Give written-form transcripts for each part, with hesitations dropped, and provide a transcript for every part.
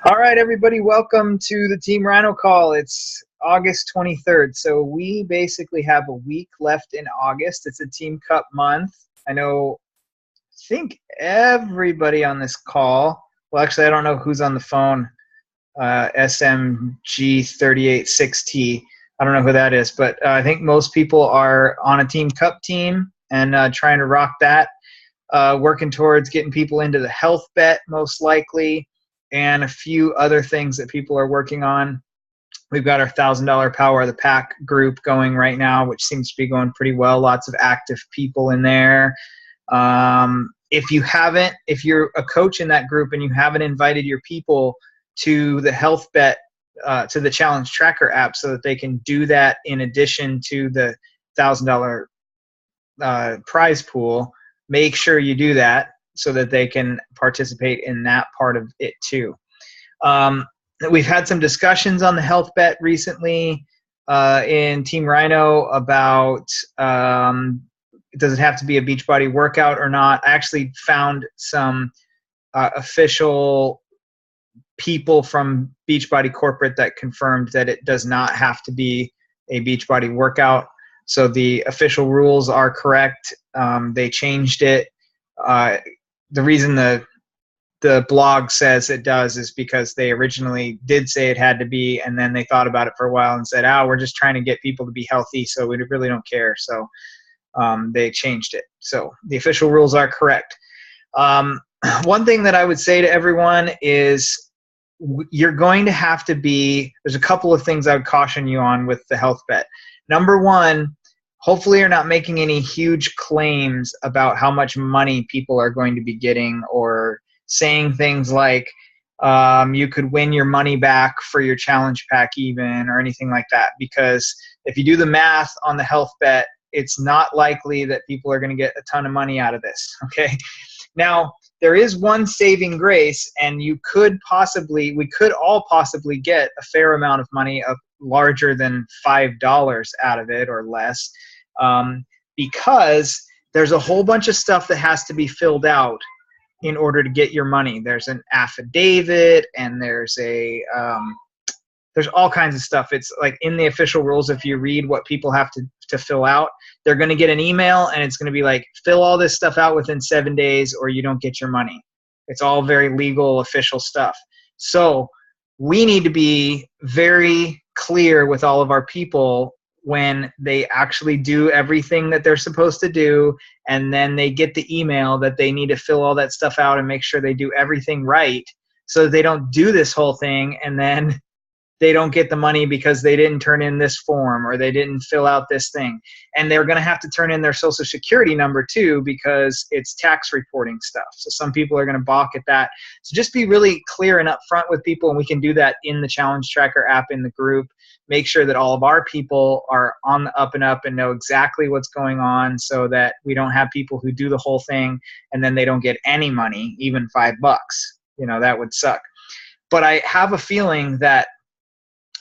All right, everybody, welcome to the Team Rhino call. It's August 23rd, so we basically have a week left in August. It's a Team Cup month. I think everybody on this call, well, actually, I don't know who's on the phone, SMG386T. I don't know who that is, but I think most people are on a Team Cup team and trying to rock that, working towards getting people into the health bet, most likely, and a few other things that people are working on. We've got our $1,000 Power of the Pack group going right now, which seems to be going pretty well. Lots of active people in there. If you're a coach in that group and you haven't invited your people to the health bet, to the Challenge Tracker app so that they can do that in addition to the $1,000 prize pool, make sure you do that so that they can participate in that part of it too. We've had some discussions on the health bet recently in Team Rhino about does it have to be a Beachbody workout or not. I actually found some official people from Beachbody corporate that confirmed that it does not have to be a Beachbody workout. So the official rules are correct. They changed it. The reason the blog says it does is because they originally did say it had to be, and then they thought about it for a while and said, we're just trying to get people to be healthy, so we really don't care. So they changed it. So the official rules are correct. One thing that I would say to everyone is you're going to have to there's a couple of things I would caution you on with the health bet. Number one, hopefully you're not making any huge claims about how much money people are going to be getting, or saying things like you could win your money back for your challenge pack even, or anything like that. Because if you do the math on the health bet, it's not likely that people are going to get a ton of money out of this. Okay. Now, there is one saving grace, and we could all possibly get a fair amount of money, of larger than $5 out of it or less, because there's a whole bunch of stuff that has to be filled out in order to get your money. There's an affidavit, and there's all kinds of stuff. It's like in the official rules, if you read what people have to fill out, they're going to get an email, and it's going to be like, fill all this stuff out within 7 days or you don't get your money. It's all very legal, official stuff. So we need to be very clear with all of our people when they actually do everything that they're supposed to do, and then they get the email that they need to fill all that stuff out and make sure they do everything right, so that they don't do this whole thing and then they don't get the money because they didn't turn in this form or they didn't fill out this thing. And they're going to have to turn in their social security number too, because it's tax reporting stuff. So some people are going to balk at that. So just be really clear and upfront with people, and we can do that in the Challenge Tracker app in the group. Make sure that all of our people are on the up and up and know exactly what's going on, so that we don't have people who do the whole thing and then they don't get any money, even $5. That would suck. But I have a feeling that,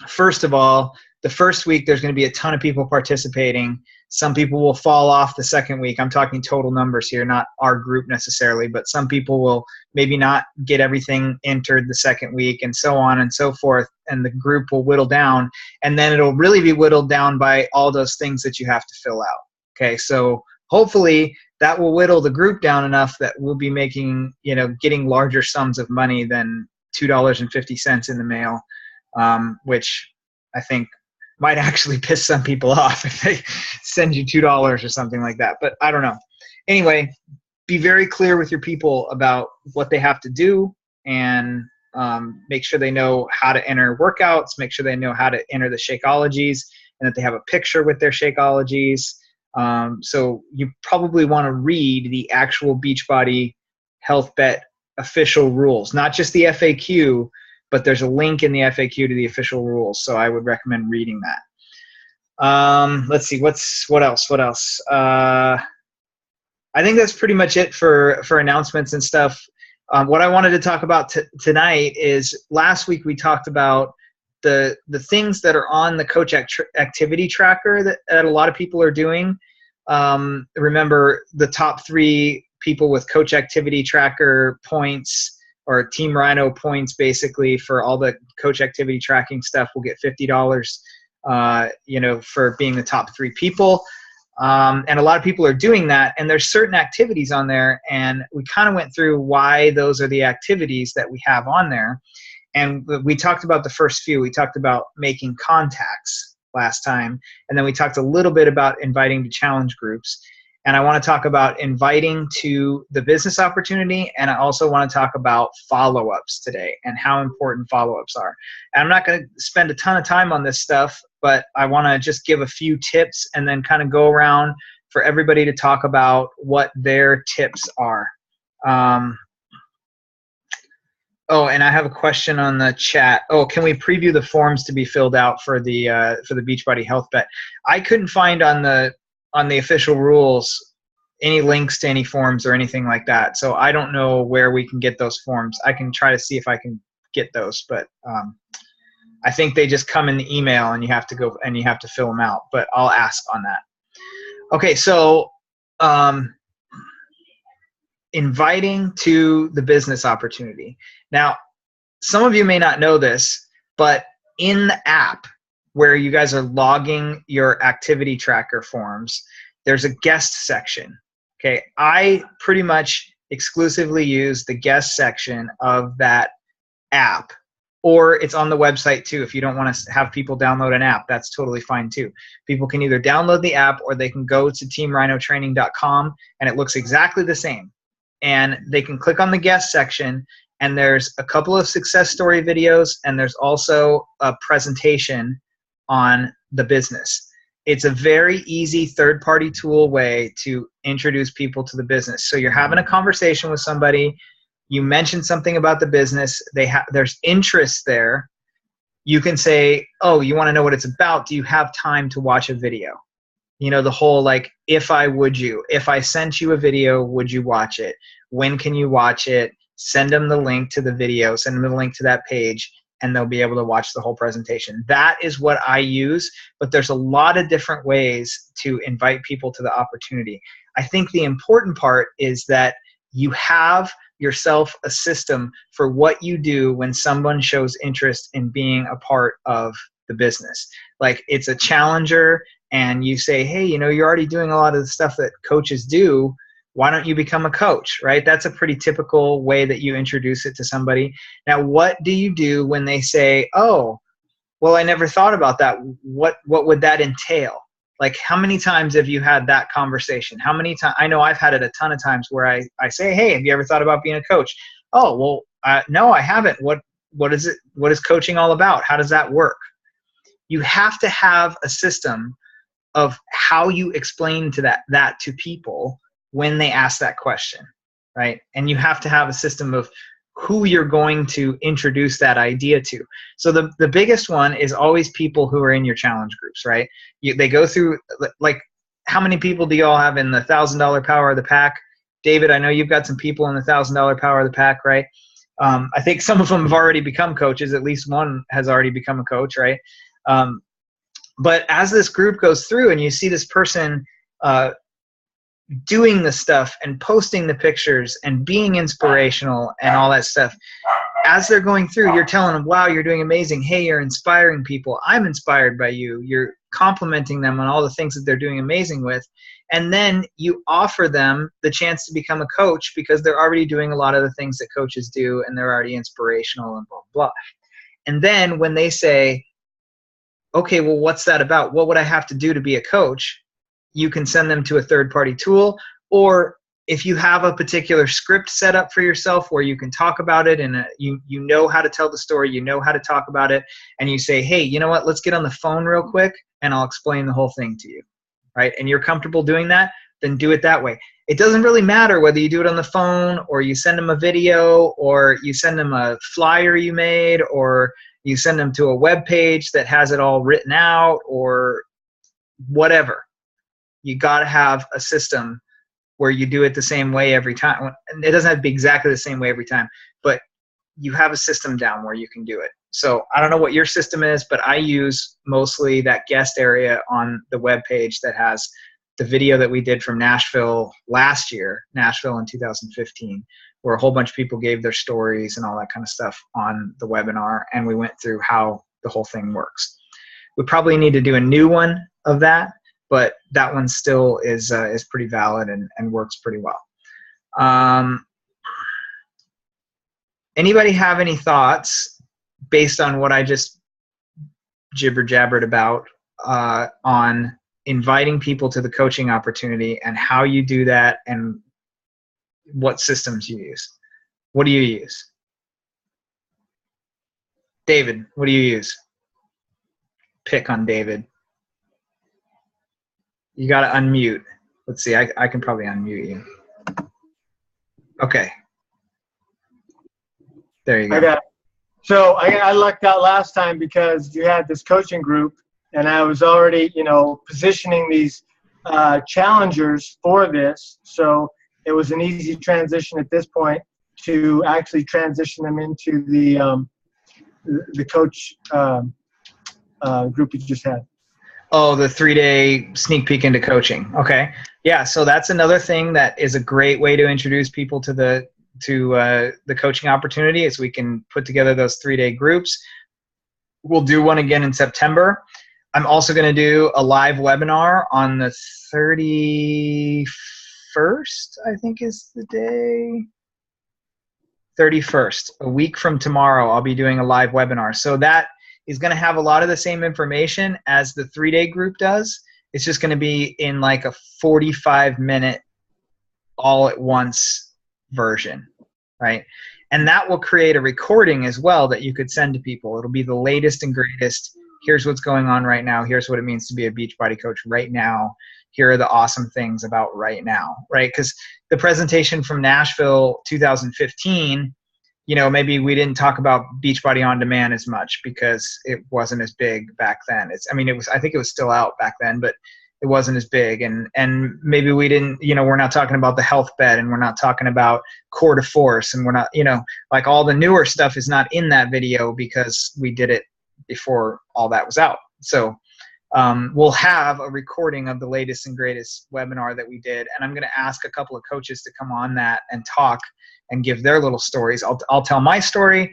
first of all, the first week there's going to be a ton of people participating. Some people will fall off the second week. I'm talking total numbers here, not our group necessarily, but some people will maybe not get everything entered the second week, and so on and so forth, and the group will whittle down, and then it'll really be whittled down by all those things that you have to fill out. Okay, so hopefully that will whittle the group down enough that we'll be making, getting larger sums of money than $2.50 in the mail. Which I think might actually piss some people off if they send you $2 or something like that. But I don't know. Anyway, be very clear with your people about what they have to do, and make sure they know how to enter workouts, make sure they know how to enter the Shakeologies, and that they have a picture with their Shakeologies. So you probably want to read the actual Beachbody Health Bet official rules, not just the FAQ, but there's a link in the FAQ to the official rules. So I would recommend reading that. Let's see, what else? I think that's pretty much it for announcements and stuff. What I wanted to talk about tonight is, last week we talked about the things that are on the coach activity tracker that a lot of people are doing. Remember, the top 3 people with coach activity tracker points or Team Rhino points basically for all the coach activity tracking stuff. We'll get $50, for being the top 3 people. And a lot of people are doing that, and there's certain activities on there, and we kind of went through why those are the activities that we have on there. And we talked about the first few. We talked about making contacts last time, and then we talked a little bit about inviting to challenge groups. And I want to talk about inviting to the business opportunity, and I also want to talk about follow-ups today and how important follow-ups are. And I'm not going to spend a ton of time on this stuff, but I want to just give a few tips and then kind of go around for everybody to talk about what their tips are. Oh, and I have a question on the chat. Oh, can we preview the forms to be filled out for the Beachbody Health Bet? I couldn't find on the official rules any links to any forms or anything like that. So I don't know where we can get those forms. I can try to see if I can get those, but I think they just come in the email and you have to go and you have to fill them out, but I'll ask on that. Okay, so inviting to the business opportunity. Now, some of you may not know this, but in the app where you guys are logging your activity tracker forms, there's a guest section. Okay, I pretty much exclusively use the guest section of that app, or it's on the website too. If you don't want to have people download an app, that's totally fine too. People can either download the app or they can go to teamrhinotraining.com and it looks exactly the same. And they can click on the guest section, and there's a couple of success story videos, and there's also a presentation on the business. It's a very easy third-party tool way to introduce people to the business. So you're having a conversation with somebody, you mention something about the business, there's interest there. You can say, oh, you want to know what it's about? Do you have time to watch a video? You know, the whole like, if I sent you a video, would you watch it? When can you watch it? Send them the link to the video, send them the link to that page, and they'll be able to watch the whole presentation. That is what I use, but there's a lot of different ways to invite people to the opportunity. I think the important part is that you have yourself a system for what you do when someone shows interest in being a part of the business. Like it's a challenger and you say, hey, you know, you're already doing a lot of the stuff that coaches do. Why don't you become a coach, right? That's a pretty typical way that you introduce it to somebody. Now, what do you do when they say, oh, well, I never thought about that. What would that entail? Like, how many times have you had that conversation? How many times? I know I've had it a ton of times where I say, hey, have you ever thought about being a coach? Oh, well, no, I haven't. What is it? What is coaching all about? How does that work? You have to have a system of how you explain to that to people when they ask that question, right? And you have to have a system of who you're going to introduce that idea to. So the biggest one is always people who are in your challenge groups, right? They go through, like, how many people do you all have in the $1,000 Power of the Pack? David, I know you've got some people in the $1,000 Power of the Pack, right? I think some of them have already become coaches. At least one has already become a coach, right? But as this group goes through and you see this person doing the stuff and posting the pictures and being inspirational and all that stuff, as they're going through, you're telling them, wow, you're doing amazing. Hey, you're inspiring people. I'm inspired by you. You're complimenting them on all the things that they're doing amazing with. And then you offer them the chance to become a coach because they're already doing a lot of the things that coaches do and they're already inspirational and blah, blah. And then when they say, okay, well, what's that about? What would I have to do to be a coach? You can send them to a third-party tool, or if you have a particular script set up for yourself where you can talk about it and you know how to tell the story, you know how to talk about it, and you say, hey, you know what, let's get on the phone real quick and I'll explain the whole thing to you, right? And you're comfortable doing that, then do it that way. It doesn't really matter whether you do it on the phone or you send them a video or you send them a flyer you made or you send them to a web page that has it all written out or whatever. You got to have a system where you do it the same way every time. It doesn't have to be exactly the same way every time, but you have a system down where you can do it. So I don't know what your system is, but I use mostly that guest area on the web page that has the video that we did from Nashville last year, Nashville in 2015, where a whole bunch of people gave their stories and all that kind of stuff on the webinar, and we went through how the whole thing works. We probably need to do a new one of that, but that one still is pretty valid and works pretty well. Anybody have any thoughts based on what I just jibber jabbered about on inviting people to the coaching opportunity and how you do that and what systems you use? What do you use? David, what do you use? Pick on David. You got to unmute. Let's see, I can probably unmute you. Okay. There you go. I got it. So I lucked out last time because you had this coaching group, and I was already, positioning these challengers for this. So it was an easy transition at this point to actually transition them into the coach group you just had. Oh, the 3-day sneak peek into coaching. Okay. Yeah. So that's another thing that is a great way to introduce people to the coaching opportunity, is we can put together those 3-day groups. We'll do one again in September. I'm also going to do a live webinar on the 31st, I think is the day. 31st, a week from tomorrow, I'll be doing a live webinar. So that is going to have a lot of the same information as the 3-day group does. It's just going to be in like a 45-minute all at once version, right? And that will create a recording as well that you could send to people. It'll be the latest and greatest. Here's what's going on right now. Here's what it means to be a Beachbody coach right now. Here are the awesome things about right now, right? Because the presentation from Nashville 2015, maybe we didn't talk about Beachbody On Demand as much because it wasn't as big back then. I think it was still out back then, but it wasn't as big. And maybe we didn't, we're not talking about the health bed, and we're not talking about core to force, and we're not, like all the newer stuff is not in that video because we did it before all that was out. So we'll have a recording of the latest and greatest webinar that we did, and I'm going to ask a couple of coaches to come on that and talk and give their little stories. I'll tell my story. A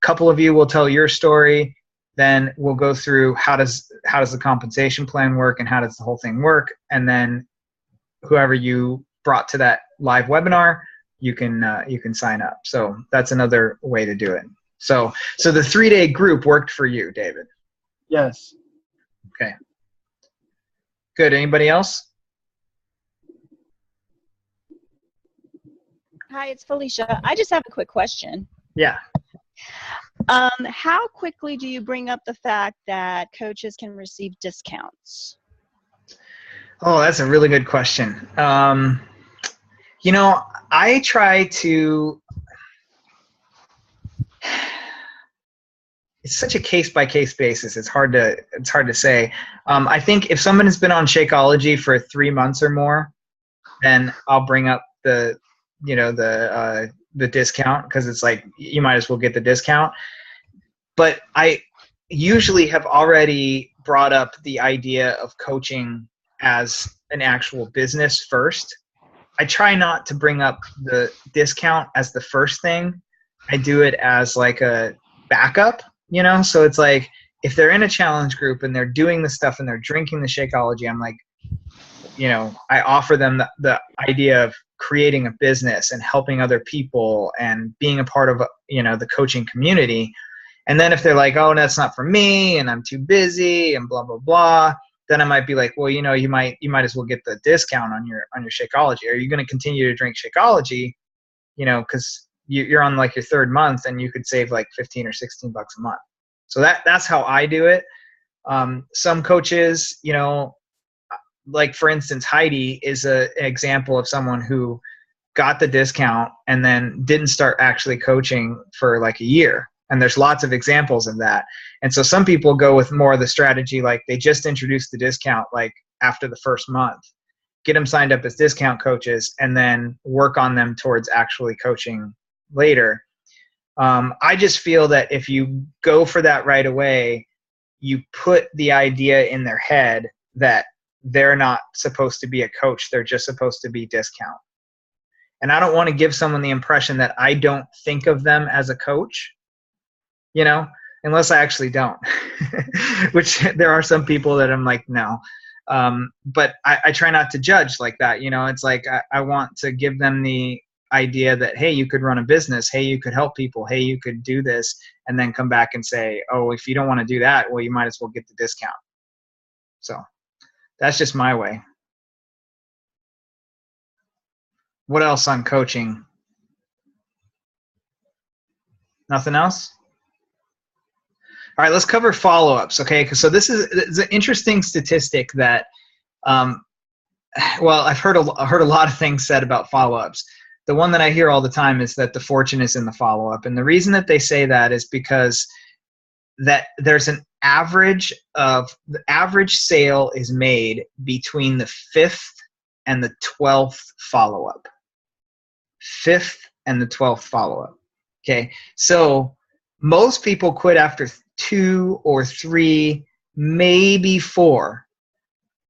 couple of you will tell your story. Then we'll go through how does the compensation plan work and how does the whole thing work, and then whoever you brought to that live webinar, you can sign up. So that's another way to do it. So the 3-day group worked for you, David? Yes. Okay. Good. Anybody else? Hi, it's Felicia. I just have a quick question. Yeah. How quickly do you bring up the fact that coaches can receive discounts? Oh, that's a really good question. I try to, it's such a case-by-case basis. It's hard to say. I think if someone has been on Shakeology for 3 months or more, then I'll bring up the discount, because it's like you might as well get the discount. But I usually have already brought up the idea of coaching as an actual business first. I try not to bring up the discount as the first thing. I do it as like a backup, so it's like if they're in a challenge group and they're doing the stuff and they're drinking the Shakeology, I'm like, I offer them the idea of creating a business and helping other people and being a part of the coaching community. And then if they're like, oh, that's not for me and I'm too busy and blah blah blah, then I might be like, well, you might as well get the discount on your Shakeology. Are you going to continue to drink Shakeology? Because you're on like your 3rd month and you could save like $15 or $16 a month. So that's how I do it. Some coaches, like for instance, Heidi is an example of someone who got the discount and then didn't start actually coaching for like a year. And there's lots of examples of that. And so some people go with more of the strategy, like they just introduce the discount like after the 1st month, get them signed up as discount coaches, and then work on them towards actually coaching later. I just feel that if you go for that right away, you put the idea in their head that they're not supposed to be a coach, they're just supposed to be discount. And I don't want to give someone the impression that I don't think of them as a coach, you know, unless I actually don't, which there are some people that I'm like, no. But I try not to judge like that. You know, it's like I want to give them the idea that, hey, you could run a business. Hey, you could help people. Hey, you could do this. And then come back and say, oh, if you don't want to do that, well, you might as well get the discount. So that's just my way. What else on coaching? Nothing else? All right, let's cover follow-ups, okay? So this is an interesting statistic that, well, I've heard a lot of things said about follow-ups. The one that I hear all the time is that the fortune is in the follow-up. And the reason that they say that is because that there's an average of, the average sale is made between the 5th and the 12th follow-up. 5th and the 12th follow-up. Okay, so most people quit after 2 or 3, maybe 4.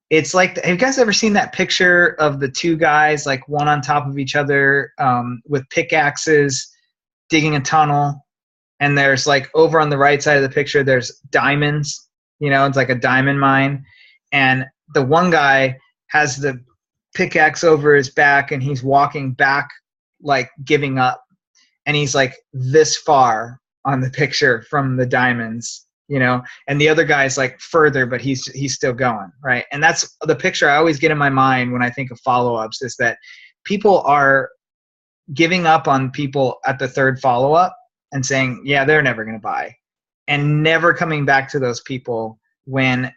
It's like, have you guys ever seen that picture of the 2 guys, like one on top of each other with pickaxes digging a tunnel? And there's like over on the right side of the picture, there's diamonds, you know, it's like a diamond mine. And the one guy has the pickaxe over his back and he's walking back, like giving up. And he's like this far on the picture from the diamonds, you know, and the other guy's like further, but he's still going, right? And that's the picture I always get in my mind when I think of follow-ups, is that people are giving up on people at the 3rd follow-up and saying, yeah, they're never going to buy, and never coming back to those people when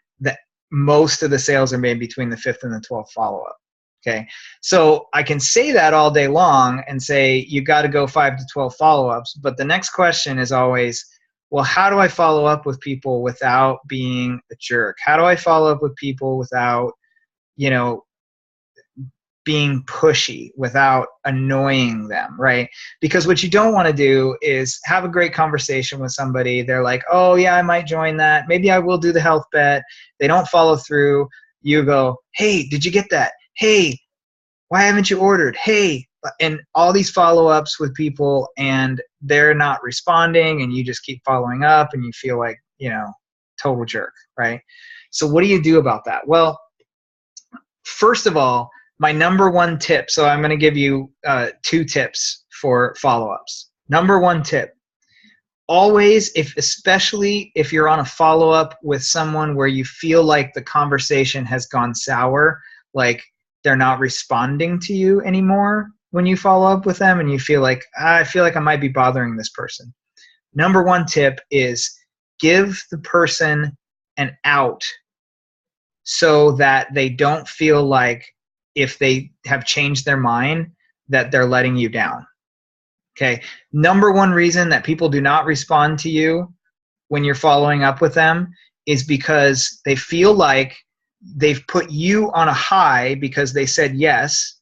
most of the sales are made between the 5th and the 12th follow-up. Okay, so I can say that all day long and say you got to go 5 to 12 follow-ups, but the next question is always, well, how do I follow up with people without being a jerk? How do I follow up with people without, you know, being pushy, without annoying them, right? Because what you don't want to do is have a great conversation with somebody. They're like, oh yeah, I might join that. Maybe I will do the health bet. They don't follow through. You go, hey, did you get that? Hey, why haven't you ordered? Hey, and all these follow-ups with people, and they're not responding, and you just keep following up, and you feel like, you know, total jerk, right? So what do you do about that? Well, first of all, my number 1 tip, so I'm going to give you 2 tips for follow-ups. Number 1 tip, always, especially if you're on a follow-up with someone where you feel like the conversation has gone sour, like they're not responding to you anymore when you follow up with them, and you feel like, I feel like I might be bothering this person. Number 1 tip is give the person an out so that they don't feel like, if they have changed their mind, that they're letting you down. Okay. Number 1 reason that people do not respond to you when you're following up with them is because they feel like they've put you on a high because they said yes.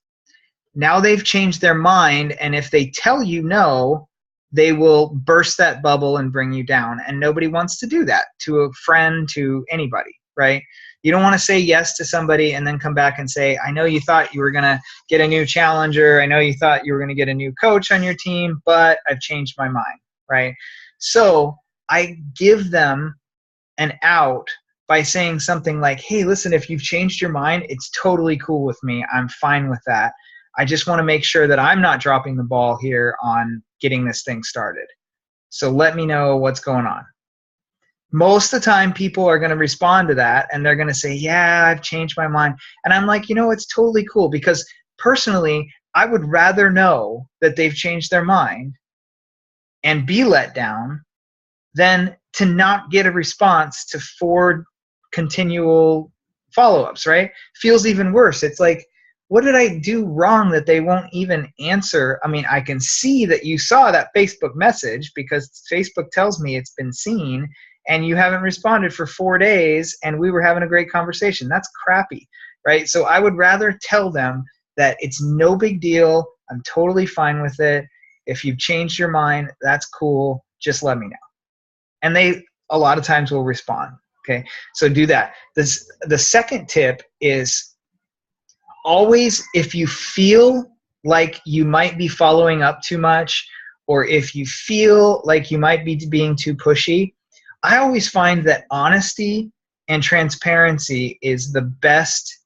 Now they've changed their mind, and if they tell you no, they will burst that bubble and bring you down. And nobody wants to do that to a friend, to anybody, right? You don't want to say yes to somebody and then come back and say, I know you thought you were going to get a new challenger. I know you thought you were going to get a new coach on your team, but I've changed my mind, right? So I give them an out by saying something like, hey, listen, if you've changed your mind, it's totally cool with me. I'm fine with that. I just want to make sure that I'm not dropping the ball here on getting this thing started. So let me know what's going on. Most of the time, people are going to respond to that, and they're going to say, yeah, I've changed my mind. And I'm like, you know, it's totally cool, because personally, I would rather know that they've changed their mind and be let down than to not get a response to 4 continual follow-ups, right? Feels even worse. It's like, what did I do wrong that they won't even answer? I mean, I can see that you saw that Facebook message because Facebook tells me it's been seen, and you haven't responded for 4 days, and we were having a great conversation. That's crappy, right? So I would rather tell them that it's no big deal. I'm totally fine with it. If you've changed your mind, that's cool. Just let me know. And they, a lot of times, will respond. Okay, so do that. The second tip is always, if you feel like you might be following up too much, or if you feel like you might be being too pushy, I always find that honesty and transparency is the best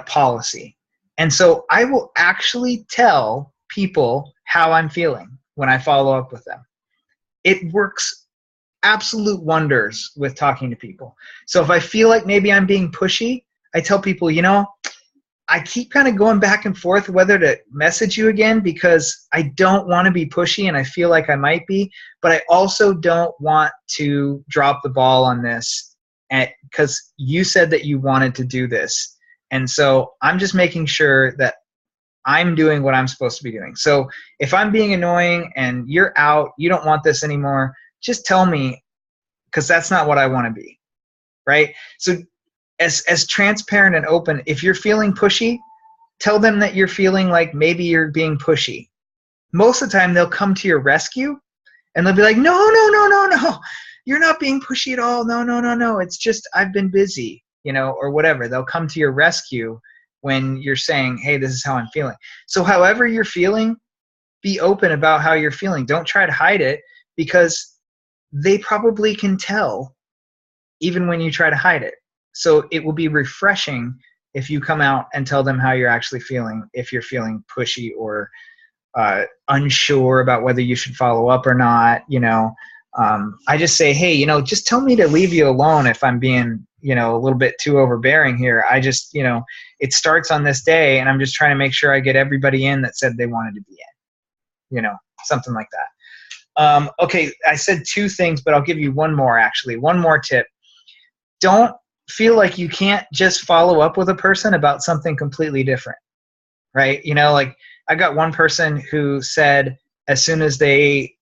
policy. And so I will actually tell people how I'm feeling when I follow up with them. It works absolute wonders with talking to people. So if I feel like maybe I'm being pushy, I tell people, I keep kind of going back and forth whether to message you again because I don't want to be pushy and I feel like I might be, but I also don't want to drop the ball on this because you said that you wanted to do this. And so I'm just making sure that I'm doing what I'm supposed to be doing. So if I'm being annoying and you're out, you don't want this anymore, just tell me, because that's not what I want to be, right? So as transparent and open, if you're feeling pushy, tell them that you're feeling like maybe you're being pushy. Most of the time they'll come to your rescue and they'll be like, no, you're not being pushy at all. No. It's just I've been busy, or whatever. They'll come to your rescue when you're saying, hey, this is how I'm feeling. So however you're feeling, be open about how you're feeling. Don't try to hide it because they probably can tell even when you try to hide it. So it will be refreshing if you come out and tell them how you're actually feeling, if you're feeling pushy or unsure about whether you should follow up or not. I just say, hey, just tell me to leave you alone if I'm being, a little bit too overbearing here. I just, it starts on this day and I'm just trying to make sure I get everybody in that said they wanted to be in, something like that. Okay, I said 2 things, but I'll give you one more, actually. One more tip. Don't feel like you can't just follow up with a person about something completely different, right? Like I got one person who said as soon as they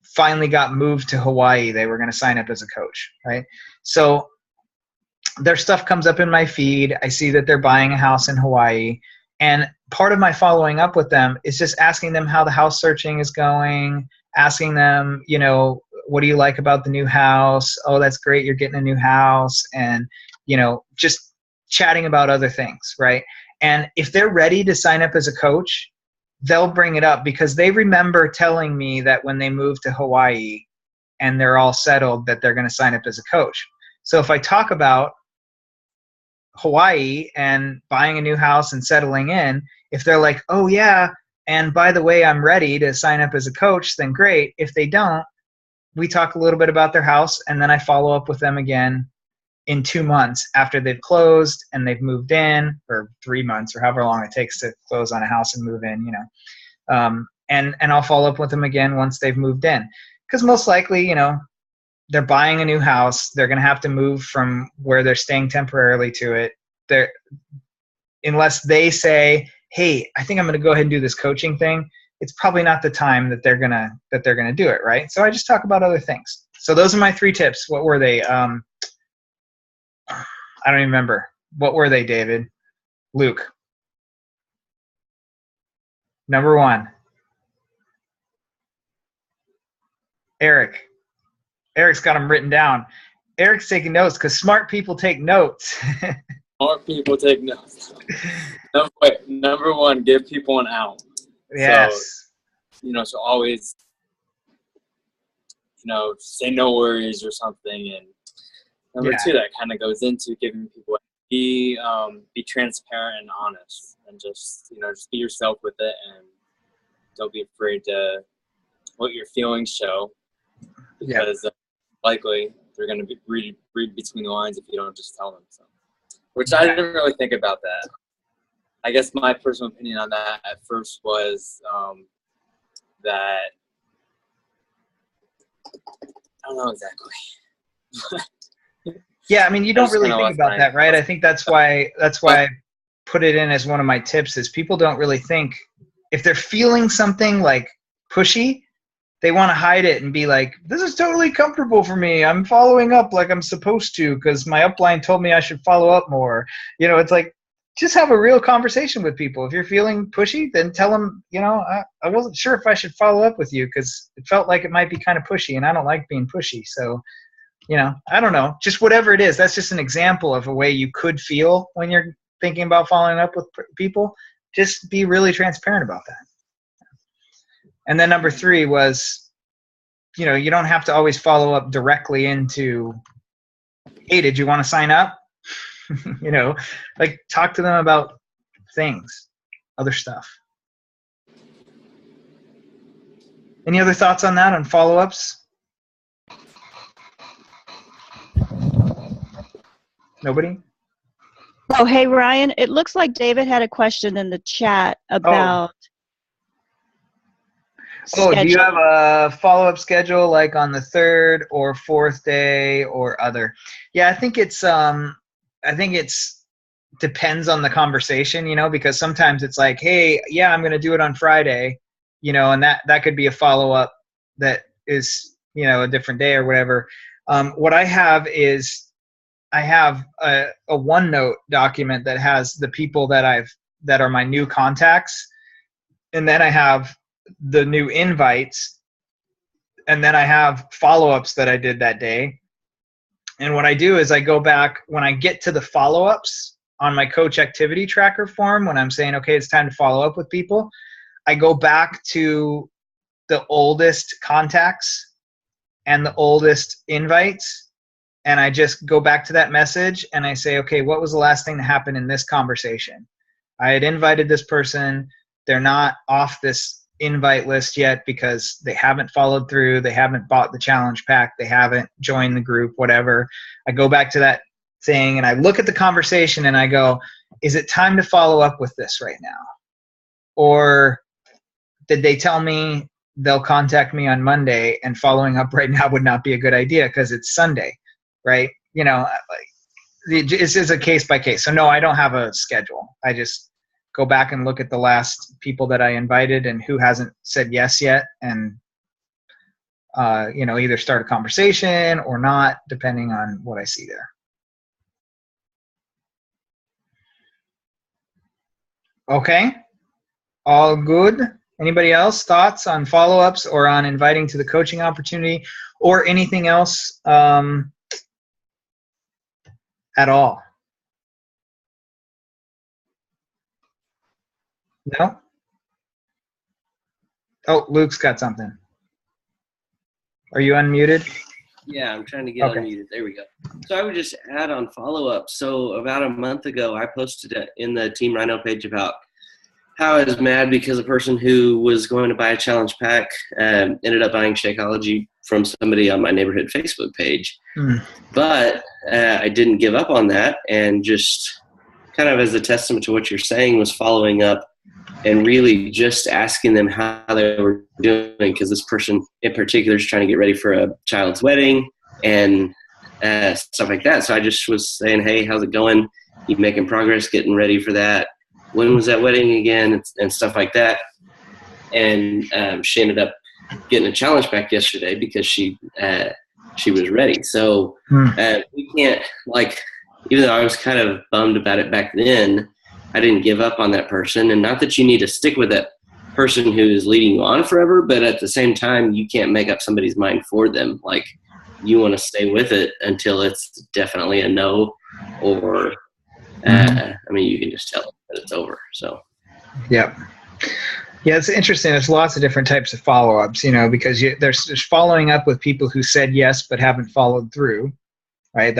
finally got moved to Hawaii, they were going to sign up as a coach, right? So their stuff comes up in my feed. I see that they're buying a house in Hawaii. And part of my following up with them is just asking them how the house searching is going, asking them, what do you like about the new house? Oh, that's great. You're getting a new house. And, just chatting about other things, right? And if they're ready to sign up as a coach, they'll bring it up because they remember telling me that when they moved to Hawaii and they're all settled that they're going to sign up as a coach. So if I talk about Hawaii and buying a new house and settling in, if they're like, oh yeah, and by the way, I'm ready to sign up as a coach, then great. If they don't, we talk a little bit about their house and then I follow up with them again in 2 months after they've closed and they've moved in, or 3 months or however long it takes to close on a house and move in, and I'll follow up with them again once they've moved in. Because most likely, they're buying a new house. They're going to have to move from where they're staying temporarily to it. Unless they say, hey, I think I'm going to go ahead and do this coaching thing, it's probably not the time that they're gonna do it, right? So I just talk about other things. So those are my 3 tips. What were they? I don't even remember. What were they, David? Luke. Number 1. Eric. Eric's got them written down. Eric's taking notes because smart people take notes. Smart people take notes. Number 1, give people an out. Yes. So, so always, say no worries or something. And number 2, that kind of goes into giving people, be transparent and honest, and just be yourself with it, and don't be afraid to let your feelings show, because likely they're going to be read between the lines if you don't just tell them. So, which I didn't really think about that. I guess my personal opinion on that at first was that I don't know exactly. Yeah, I mean, you don't really think about that, right? I think that's why I put it in as one of my tips is people don't really think if they're feeling something like pushy, they want to hide it and be like, this is totally comfortable for me. I'm following up like I'm supposed to because my upline told me I should follow up more. It's like, just have a real conversation with people. If you're feeling pushy, then tell them, I wasn't sure if I should follow up with you because it felt like it might be kind of pushy and I don't like being pushy. So, I don't know, just whatever it is. That's just an example of a way you could feel when you're thinking about following up with people. just be really transparent about that. And then number 3 was, you know, you don't have to always follow up directly into, hey, did you want to sign up? You know, like talk to them about things, other stuff. Any other thoughts on that, on follow-ups? Nobody? Oh, hey, Ryan, it looks like David had a question in the chat about do you schedule. have a follow-up schedule like on the 3rd or 4th day or other? Yeah, I think it's depends on the conversation, you know, because sometimes it's like, hey, yeah, I'm going to do it on Friday, you know, and that could be a follow-up that is, you know, a different day or whatever. What I have is I have a OneNote document that has the people that are my new contacts, and then I have the new invites, and then I have follow-ups that I did that day. And what I do is I go back when I get to the follow-ups on my coach activity tracker form, when I'm saying, okay, it's time to follow up with people, I go back to the oldest contacts and the oldest invites, and I just go back to that message and I say, okay, what was the last thing that happened in this conversation? I had invited this person. They're not off this invite list yet because they haven't followed through. They haven't bought the challenge pack. They haven't joined the group, whatever. I go back to that thing and I look at the conversation and I go, is it time to follow up with this right now? Or did they tell me they'll contact me on Monday and following up right now would not be a good idea because it's Sunday, right? You know, this is a case by case. So no, I don't have a schedule. I just go back and look at the last people that I invited and who hasn't said yes yet, and you know, either start a conversation or not, depending on what I see there. Okay, all good. Anybody else thoughts on follow-ups or on inviting to the coaching opportunity or anything else at all? No? Oh, Luke's got something. Are you unmuted? Yeah, I'm trying to get Okay. unmuted. There we go. So I would just add on follow-up. So about a month ago, I posted in the Team Rhino page about how I was mad because a person who was going to buy a challenge pack ended up buying Shakeology from somebody on my neighborhood Facebook page. But I didn't give up on that, and just kind of as a testament to what you're saying, was following up and really just asking them how they were doing, because this person in particular is trying to get ready for a child's wedding and stuff like that. So I just was saying, hey, how's it going? You making progress getting ready for that? When was that wedding again? And stuff like that. And she ended up getting a challenge pack yesterday because she was ready. So we can't, like, even though I was kind of bummed about it back then, I didn't give up on that person. And not that you need to stick with that person who is leading you on forever, but at the same time, you can't make up somebody's mind for them. Like, you want to stay with it until it's definitely a no, or I mean, you can just tell them that it's over. So, yeah, it's interesting. There's lots of different types of follow-ups, you know, because there's following up with people who said yes but haven't followed through, right?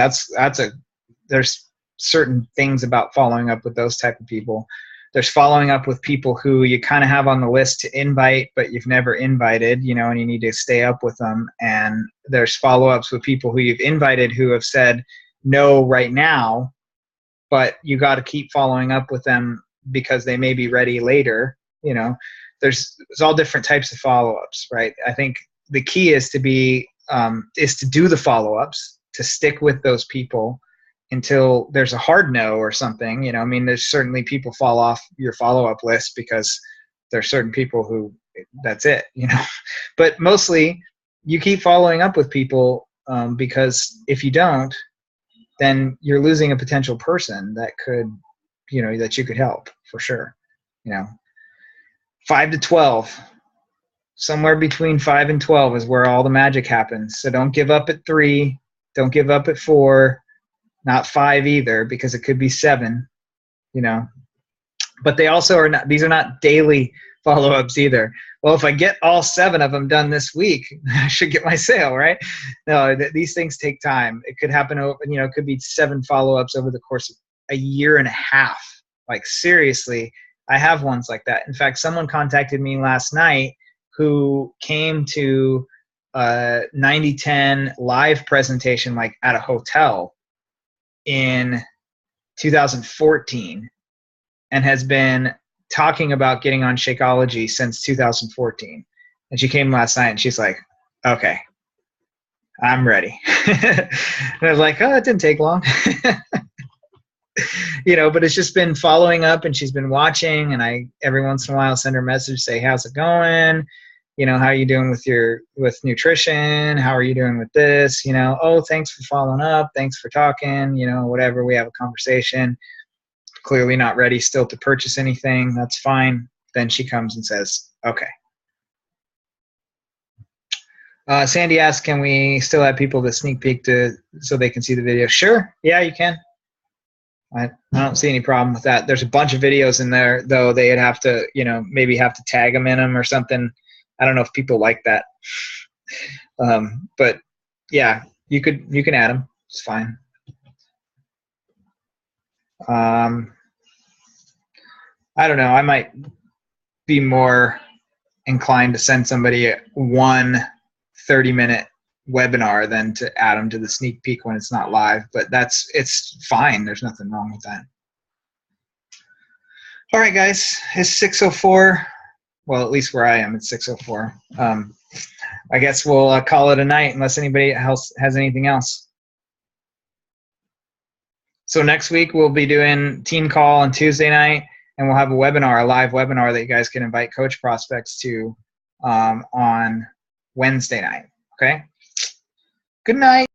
There's certain things about following up with those type of people. There's following up with people who you kind of have on the list to invite, but you've never invited, you know, and you need to stay up with them. And there's follow-ups with people who you've invited who have said no right now, but you got to keep following up with them because they may be ready later. You know, there's all different types of follow-ups, right? I think the key is to do the follow-ups, to stick with those people until there's a hard no or something. You know, I mean, there's certainly people fall off your follow-up list because there's certain people who that's it, you know, but mostly you keep following up with people because if you don't, then you're losing a potential person that could, you know, that you could help for sure. You know, 5 to 12, somewhere between 5 and 12 is where all the magic happens. So don't give up at 3. Don't give up at 4. Not 5 either, because it could be 7, you know. But they also are not, these are not daily follow-ups either. Well, if I get all 7 of them done this week, I should get my sale, right? No, these things take time. It could happen over, it could be 7 follow-ups over the course of a year and a half. Like, seriously, I have ones like that. In fact, someone contacted me last night who came to a 90-10 live presentation, like at a hotel in 2014, and has been talking about getting on Shakeology since 2014. And she came last night and she's like, okay, I'm ready. And I was like, oh, it didn't take long. But it's just been following up, and she's been watching, and I every once in a while send her a message, say, how's it going? How are you doing with nutrition? How are you doing with this? Oh, thanks for following up. Thanks for talking, whatever. We have a conversation. Clearly not ready still to purchase anything. That's fine. Then she comes and says, okay. Sandy asks, can we still have people that sneak peek so they can see the video? Sure. Yeah, you can. I don't see any problem with that. There's a bunch of videos in there, though. They'd have to, maybe have to tag them in them or something. I don't know if people like that. But yeah, you can add them. It's fine. I don't know. I might be more inclined to send somebody one 30-minute webinar than to add them to the sneak peek when it's not live, but it's fine. There's nothing wrong with that. All right, guys, it's 6:04. Well, at least where I am, it's 6:04. I guess we'll call it a night unless anybody else has anything else. So next week we'll be doing team call on Tuesday night, and we'll have a live webinar that you guys can invite coach prospects to on Wednesday night. Okay? Good night.